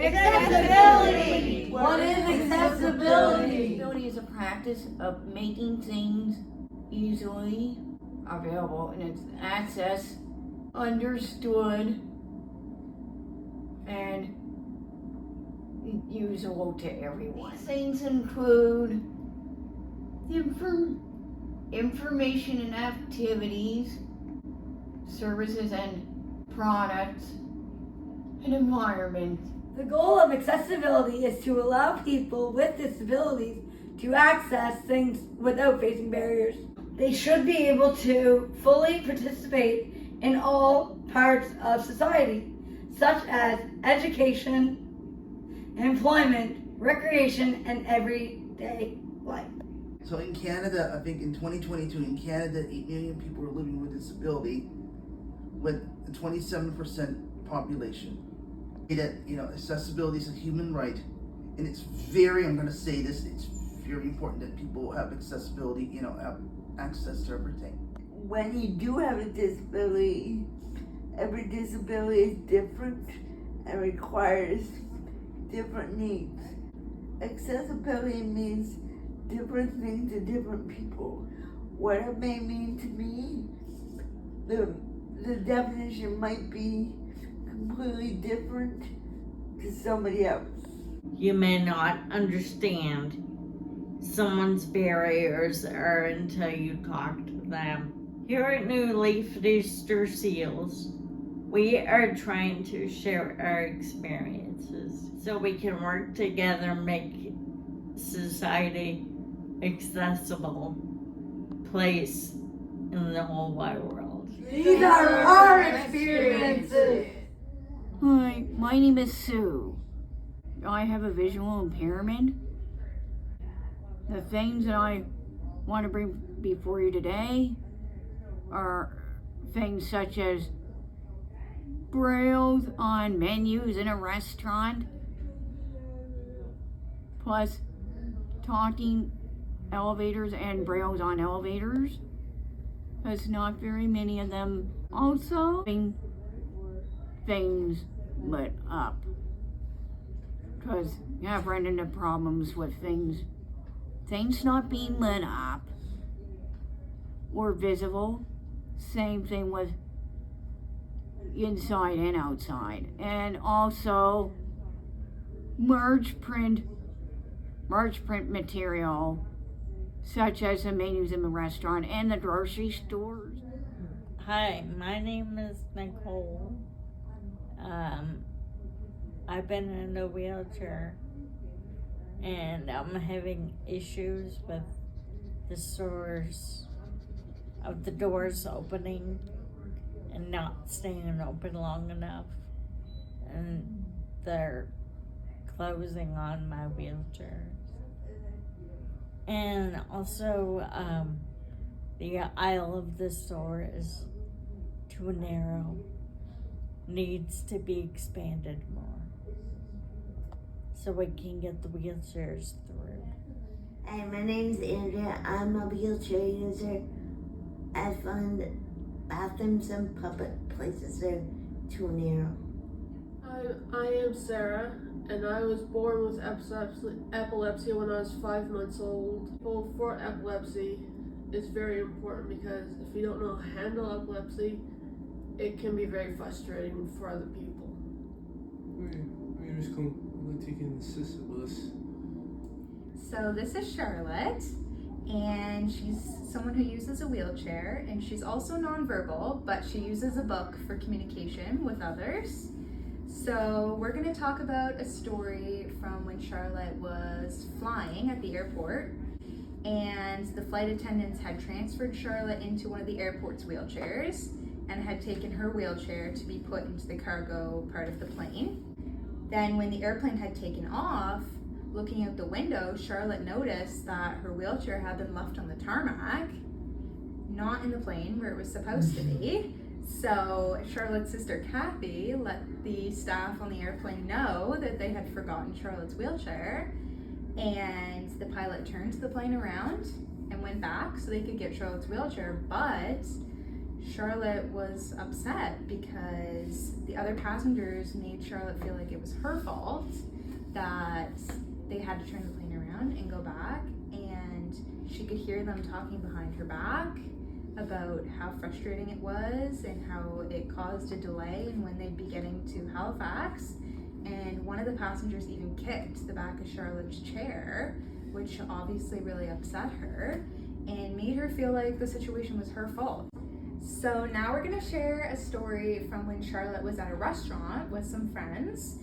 Accessibility! What is accessibility? Accessibility is a practice of making things easily available and its access understood and usable to everyone. These things include information and activities, services and products, and environment. The goal of accessibility is to allow people with disabilities to access things without facing barriers. They should be able to fully participate in all parts of society, such as education, employment, recreation, and everyday life. So in Canada, I think in 2022, in Canada, 8 million people are living with disability, with a 27% population. That, accessibility is a human right, and it's very, I'm going to say this, it's very important that people have accessibility, have access to everything. When you do have a disability, every disability is different and requires different needs. Accessibility means different things to different people. What it may mean to me, the definition might be completely different to somebody else. You may not understand someone's barriers or until you talk to them. Here at New Leaf Easter Seals, we are trying to share our experiences so we can work together and make society accessible place in the whole wide world. These are our experiences. Hi, my name is Sue. I have a visual impairment. The things that I want to bring before you today are things such as brailles on menus in a restaurant, plus talking elevators and brailles on elevators. There's not very many of them. Also, things lit up, because you have run into problems with things not being lit up or visible. Same thing with inside and outside. And also large print material, such as the menus in the restaurant and the grocery stores. Hi, my name is Nicole. I've been in a wheelchair and I'm having issues with the doors opening and not staying open long enough, and they're closing on my wheelchair. And also, the aisle of the store is too narrow, needs to be expanded more so we can get the wheelchairs through. Hi, my name's Andrea. I'm a wheelchair user. I find bathrooms and public places are too narrow. I am Sarah, and I was born with epilepsy when I was 5 months old. Well, for epilepsy is very important, because if you don't know how to handle epilepsy, it can be very frustrating for other people. My name is taking assisted with us. So this is Charlotte, and she's someone who uses a wheelchair, and she's also nonverbal, but she uses a book for communication with others. So we're going to talk about a story from when Charlotte was flying at the airport, and the flight attendants had transferred Charlotte into one of the airport's wheelchairs and had taken her wheelchair to be put into the cargo part of the plane. Then when the airplane had taken off, looking out the window, Charlotte noticed that her wheelchair had been left on the tarmac, not in the plane where it was supposed to be. So Charlotte's sister Kathy let the staff on the airplane know that they had forgotten Charlotte's wheelchair, and the pilot turned the plane around and went back so they could get Charlotte's wheelchair, but Charlotte was upset because the other passengers made Charlotte feel like it was her fault that they had to turn the plane around and go back, and she could hear them talking behind her back about how frustrating it was and how it caused a delay in when they'd be getting to Halifax. And one of the passengers even kicked the back of Charlotte's chair, which obviously really upset her and made her feel like the situation was her fault. So now we're gonna share a story from when Charlotte was at a restaurant with some friends.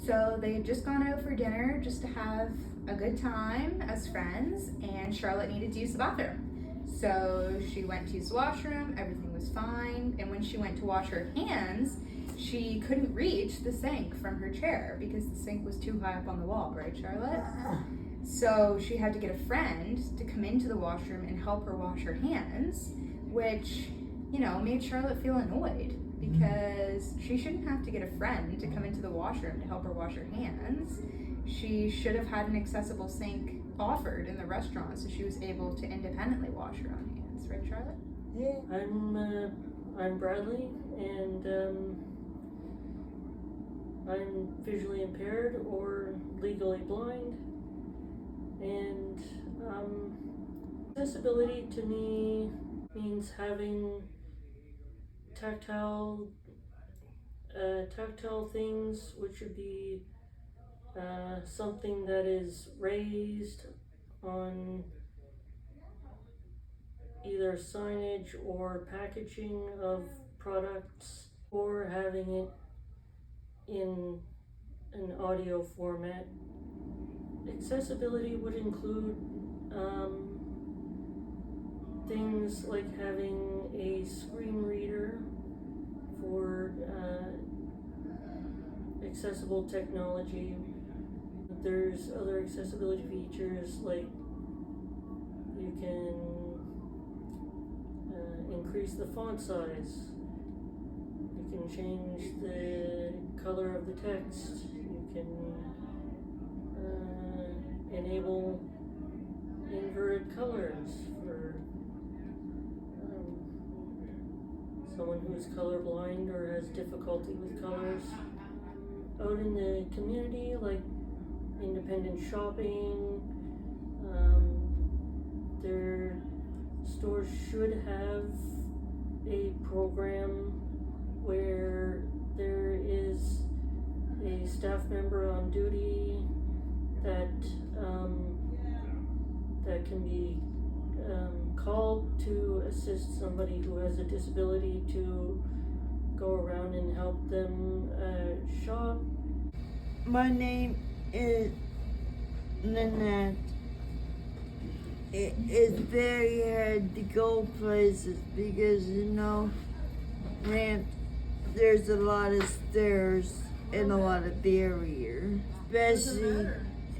So they had just gone out for dinner just to have a good time as friends, and Charlotte needed to use the bathroom. So she went to use the washroom, everything was fine, and when she went to wash her hands, she couldn't reach the sink from her chair because the sink was too high up on the wall, right, Charlotte? So she had to get a friend to come into the washroom and help her wash her hands, which, you know, made Charlotte feel annoyed because she shouldn't have to get a friend to come into the washroom to help her wash her hands. She should have had an accessible sink offered in the restaurant so she was able to independently wash her own hands, right, Charlotte? Yeah. I'm Bradley, and I'm visually impaired or legally blind, and accessibility to me means having tactile things, which would be something that is raised on either signage or packaging of products, or having it in an audio format. Accessibility would include things like having a screen reader for accessible technology. There's other accessibility features like you can increase the font size, you can change the color of the text, you can enable inverted colors for someone who is colorblind or has difficulty with colors. Out in the community, like independent shopping, their stores should have a program where there is a staff member on duty that can be called to assist somebody who has a disability to go around and help them shop. My name is Lynette. It is very hard to go places because, you know, there's a lot of stairs and a lot of barriers, especially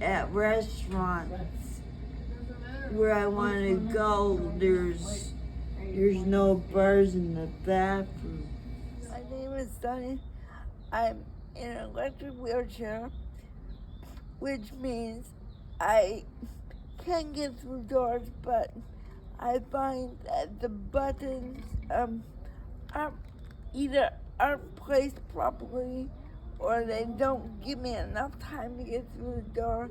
at restaurants where I want to go. There's no bars in the bathroom. My name is Sunny. I'm in an electric wheelchair, which means I can get through doors, but I find that the buttons aren't placed properly, or they don't give me enough time to get through the door,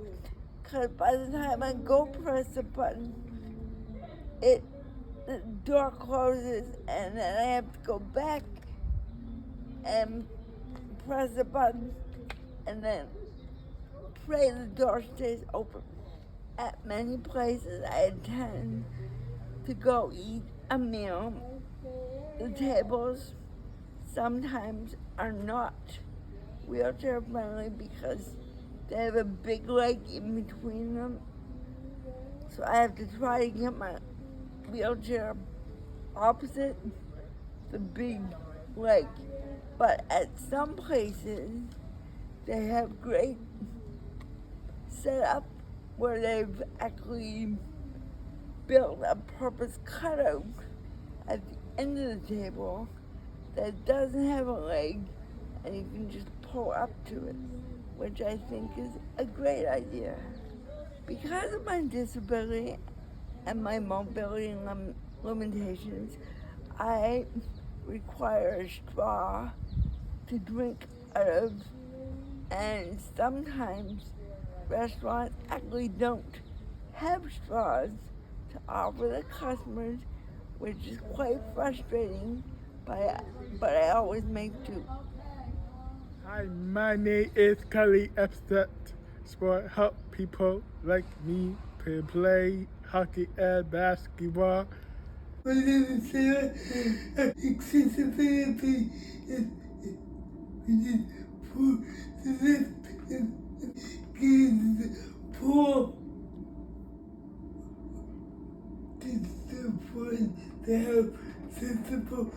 because by the time I go press the button, the door closes, and then I have to go back and press the button, and then pray the door stays open. At many places I attend to go eat a meal, the tables sometimes are not wheelchair friendly because they have a big leg in between them. So I have to try to get my wheelchair opposite the big leg. But at some places, they have great setup where they've actually built a purpose cutout at the end of the table that doesn't have a leg, and you can just pull up to it, which I think is a great idea. Because of my disability and my mobility limitations, I require a straw to drink out of, and sometimes restaurants actually don't have straws to offer the customers, which is quite frustrating, but I always make do. Hi, my name is Kelly Epstein. Sport help people like me to play hockey and basketball. My name is Sarah. Accessibility is for the lift and kids poor. It's important to have sensible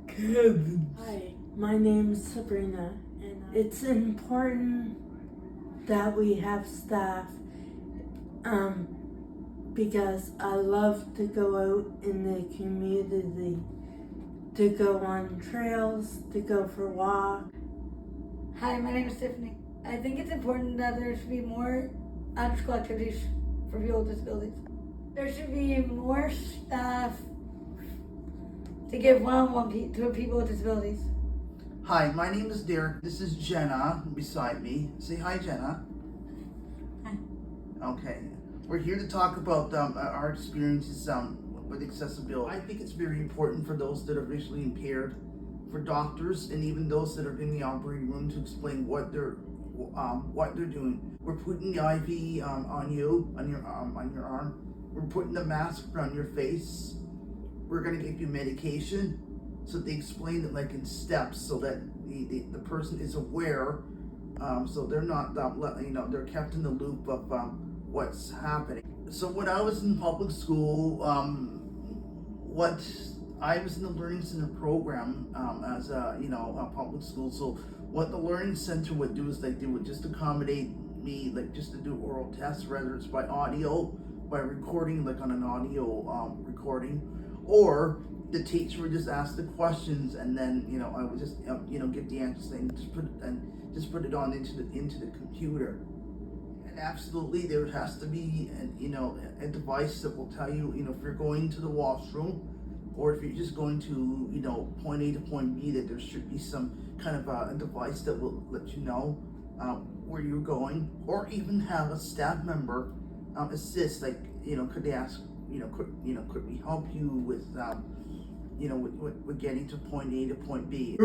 cabins. Hi, my name's Sabrina, and it's important that we have staff because I love to go out in the community, to go on trails, to go for walks. Hi, my name is Tiffany. I think it's important that there should be more after-school activities for people with disabilities. There should be more staff to give one-on-one to people with disabilities. Hi, my name is Derek. This is Jenna beside me. Say hi, Jenna. Hi. Okay. We're here to talk about our experiences with accessibility. I think it's very important for those that are visually impaired, for doctors, and even those that are in the operating room to explain what they're doing. We're putting the IV on your arm. We're putting the mask on your face. We're gonna give you medication. So they explain it like in steps, so that the person is aware, so they're not they're kept in the loop of what's happening. So when I was in public school, I was in the Learning Center program as a public school. So what the Learning Center would do is they would just accommodate me, like just to do oral tests, whether it's by audio, by recording, like on an audio recording, or the teacher would just ask the questions, and then I would just give the answers and just put it on into the computer. And absolutely, there has to be a device that will tell you if you're going to the washroom, or if you're just going to point A to point B, that there should be some kind of a device that will let you know where you're going, or even have a staff member assist. Like could they ask could we help you with with getting to point A to point B.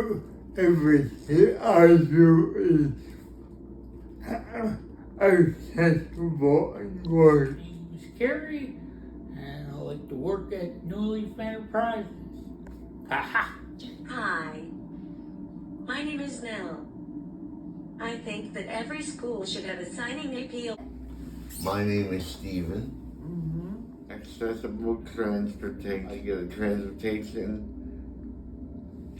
Everything I do is accessible and good. My name is Carrie, and I like to work at New Leaf Enterprises. Ha-ha! Hi, my name is Nell. I think that every school should have a signing appeal. My name is Steven. Accessible transportation. I get a transportation.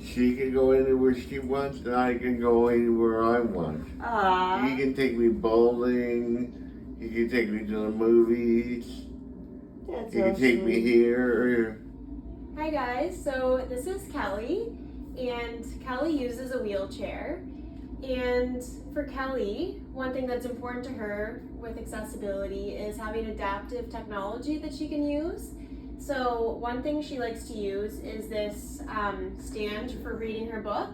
She can go anywhere she wants, and I can go anywhere I want. He can take me bowling. He can take me to the movies. That's he can take me here. Hi guys, so this is Kelly, and Kelly uses a wheelchair. And for Kelly, one thing that's important to her with accessibility is having adaptive technology that she can use. So one thing she likes to use is this stand for reading her book.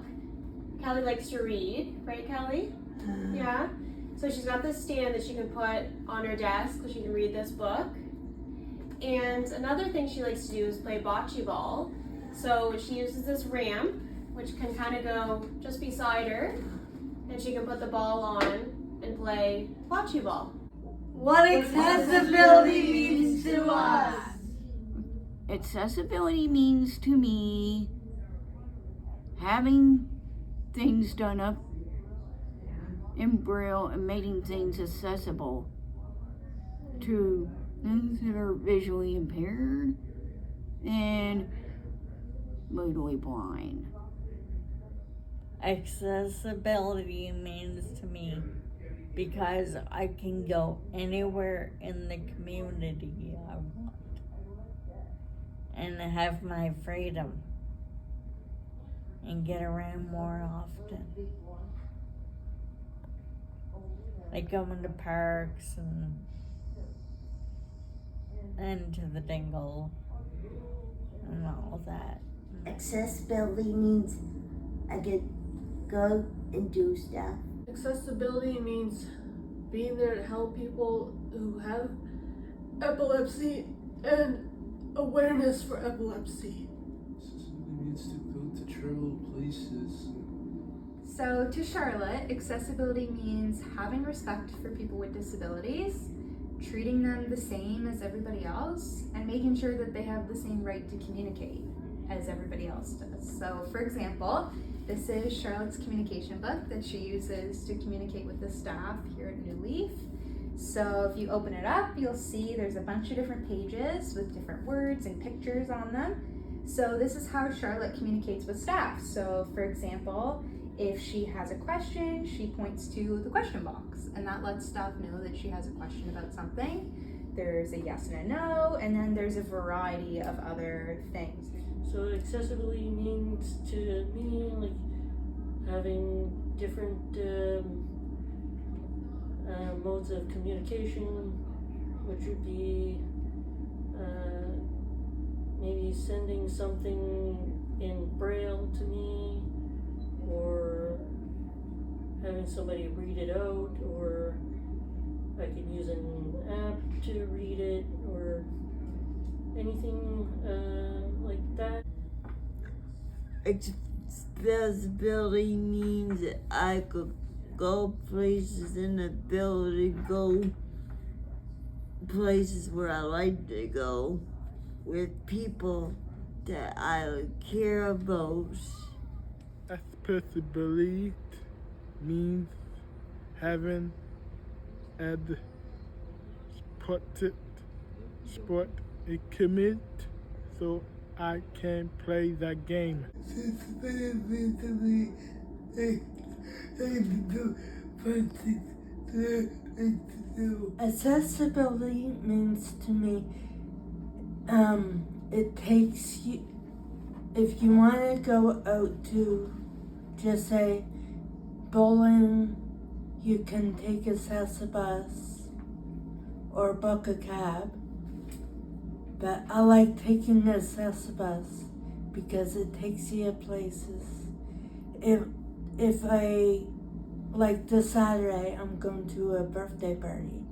Kelly likes to read, right Kelly? Yeah. So she's got this stand that she can put on her desk so she can read this book. And another thing she likes to do is play bocce ball. So she uses this ramp, which can kind of go just beside her, and she can put the ball on and play bocce ball. What accessibility means to us. Accessibility means to me having things done up in Braille and making things accessible to those that are visually impaired and legally blind. Accessibility means to me because I can go anywhere in the community I want and have my freedom and get around more often. Like going to parks and to the dingle and all that. Accessibility means I could go and do stuff. Accessibility means being there to help people who have epilepsy and awareness for epilepsy. Accessibility means to go to travel places. So to Charlotte, accessibility means having respect for people with disabilities, treating them the same as everybody else, and making sure that they have the same right to communicate as everybody else does. So for example, this is Charlotte's communication book that she uses to communicate with the staff here at New Leaf. So if you open it up, you'll see there's a bunch of different pages with different words and pictures on them. So this is how Charlotte communicates with staff. So for example, if she has a question, she points to the question box, and that lets staff know that she has a question about something. There's a yes and a no, and then there's a variety of other things. So accessibility means to me like having different modes of communication, which would be maybe sending something in Braille to me, or having somebody read it out, or I could use an app to read it, or anything like that. Accessibility means that I could go places and ability to go places where I like to go with people that I care about. Accessibility means having and sport equipment so I can play the game. Accessibility means to me, it takes you, if you want to go out to, just say, bowling, you can take a Accessibus or book a cab. But I like taking a Accessibus because it takes you places. If I, like this Saturday, I'm going to a birthday party,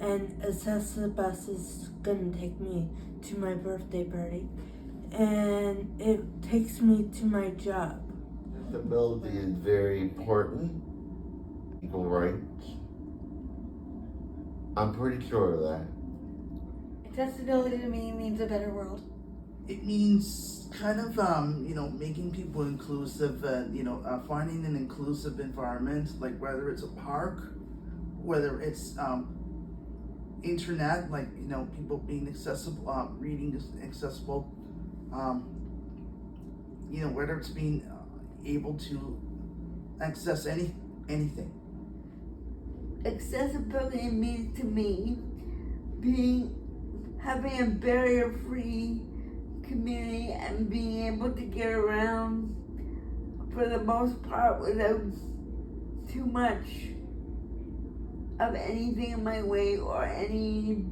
and Accessibus is gonna take me to my birthday party, and it takes me to my job. Accessibility is very important. Equal rights. I'm pretty sure of that. Accessibility to me means a better world. It means kind of, making people inclusive and, finding an inclusive environment, like whether it's a park, whether it's internet, like, people being accessible, reading is accessible, whether it's being able to access anything. Accessibility means to me having a barrier-free community and being able to get around for the most part without too much of anything in my way, or any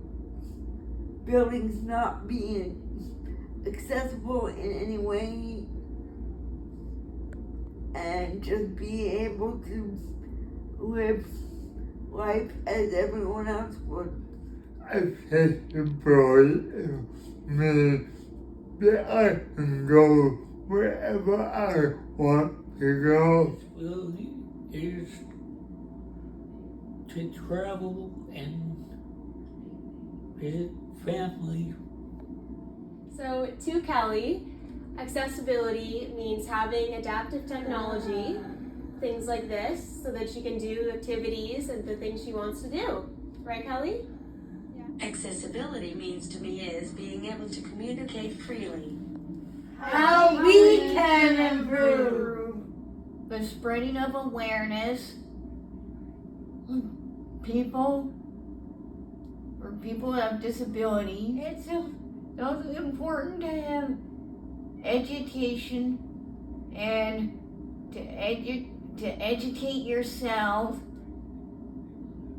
buildings not being accessible in any way, and just be able to live life as everyone else would. Accessibility means that I can go wherever I want to go. Accessibility is to travel and visit family. So to Kelly, accessibility means having adaptive technology, things like this, so that she can do activities and the things she wants to do. Right, Kelly? Accessibility means to me is being able to communicate freely. How we can improve the spreading of awareness. People who have disability. It's also important to have education and to educate yourself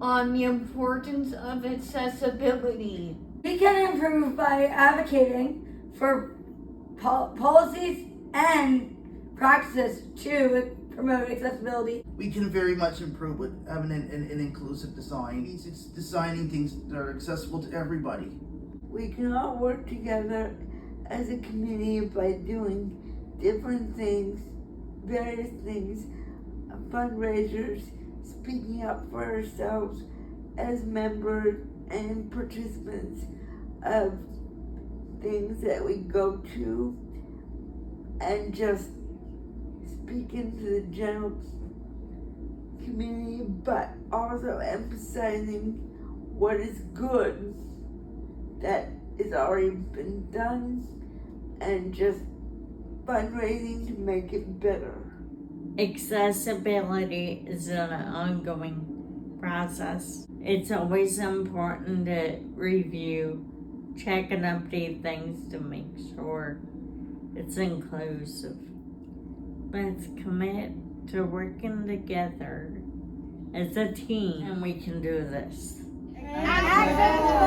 on the importance of accessibility. We can improve by advocating for policies and practices to promote accessibility. We can very much improve with having an inclusive design. It's designing things that are accessible to everybody. We can all work together as a community by doing different things, various things, fundraisers, speaking up for ourselves as members and participants of things that we go to, and just speaking to the general community, but also emphasizing what is good that is already been done, and just fundraising to make it better. Accessibility is an ongoing process. It's always important to review, check and update things to make sure it's inclusive. Let's commit to working together as a team, and we can do this. Accessibility.